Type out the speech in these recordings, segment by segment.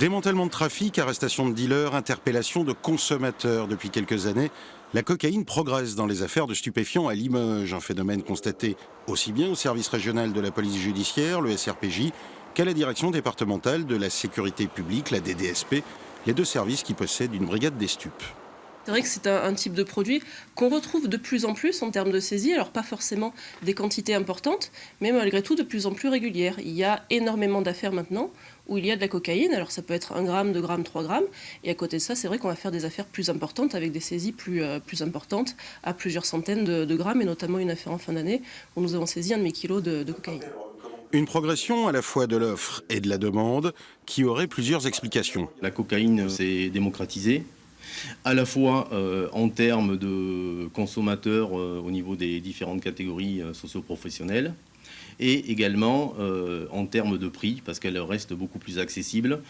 Démantèlement de trafic, arrestation de dealers, interpellation de consommateurs. Depuis quelques années, la cocaïne progresse dans les affaires de stupéfiants à Limoges. Un phénomène constaté aussi bien au service régional de la police judiciaire, le SRPJ, qu'à la direction départementale de la sécurité publique, la DDSP, les deux services qui possèdent une brigade des stupes. C'est vrai que c'est un type de produit qu'on retrouve de plus en plus en termes de saisie, alors pas forcément des quantités importantes, mais malgré tout de plus en plus régulières. Il y a énormément d'affaires maintenant où il y a de la cocaïne, alors ça peut être 1 gramme, 2 grammes, 3 grammes, et à côté de ça, c'est vrai qu'on va faire des affaires plus importantes avec des saisies plus importantes, à plusieurs centaines de grammes, et notamment une affaire en fin d'année où nous avons saisi 1 demi-kilo de cocaïne. Une progression à la fois de l'offre et de la demande qui aurait plusieurs explications. La cocaïne s'est démocratisée, à la fois en termes de consommateurs au niveau des différentes catégories socio-professionnelles, et également en termes de prix, parce qu'elle reste beaucoup plus accessible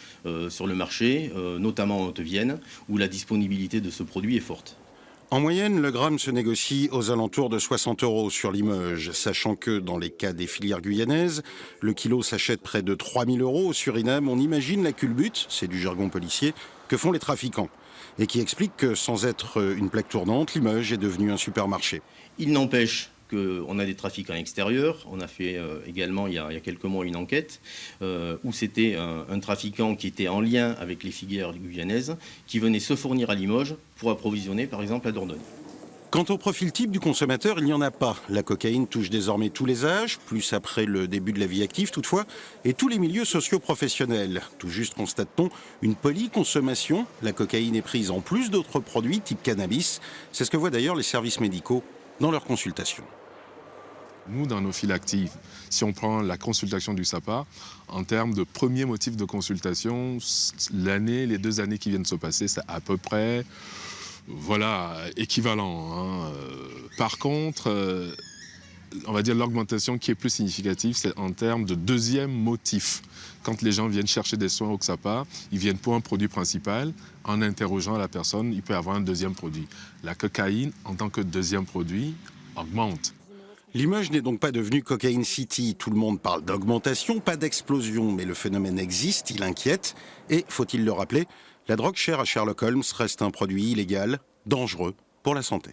sur le marché, notamment en Haute-Vienne, où la disponibilité de ce produit est forte. En moyenne, le gramme se négocie aux alentours de 60 € sur Limoges, sachant que dans les cas des filières guyanaises, le kilo s'achète près de 3 000 € au Suriname. On imagine la culbute, c'est du jargon policier, que font les trafiquants, et qui explique que sans être une plaque tournante, Limoges est devenu un supermarché. Il n'empêche qu'on a des trafiquants extérieurs. On a fait également il y a quelques mois une enquête où c'était un trafiquant qui était en lien avec les filières guyanaises qui venait se fournir à Limoges pour approvisionner par exemple la Dordogne. Quant au profil type du consommateur, il n'y en a pas. La cocaïne touche désormais tous les âges, plus après le début de la vie active toutefois, et tous les milieux socio-professionnels. Tout juste constate-t-on une polyconsommation. La cocaïne est prise en plus d'autres produits type cannabis. C'est ce que voient d'ailleurs les services médicaux dans leurs consultations. Nous, dans nos files actives, si on prend la consultation du SAPA, en termes de premier motif de consultation, les 2 années qui viennent de se passer, c'est à peu près équivalent. Par contre, on va dire l'augmentation qui est plus significative, c'est en termes de deuxième motif. Quand les gens viennent chercher des soins au XAPA, ils viennent pour un produit principal. En interrogeant la personne, il peut avoir un deuxième produit. La cocaïne, en tant que deuxième produit, augmente. Limoges n'est donc pas devenu Cocaine City. Tout le monde parle d'augmentation, pas d'explosion. Mais le phénomène existe, il inquiète. Et, faut-il le rappeler, la drogue chère à Sherlock Holmes reste un produit illégal, dangereux pour la santé.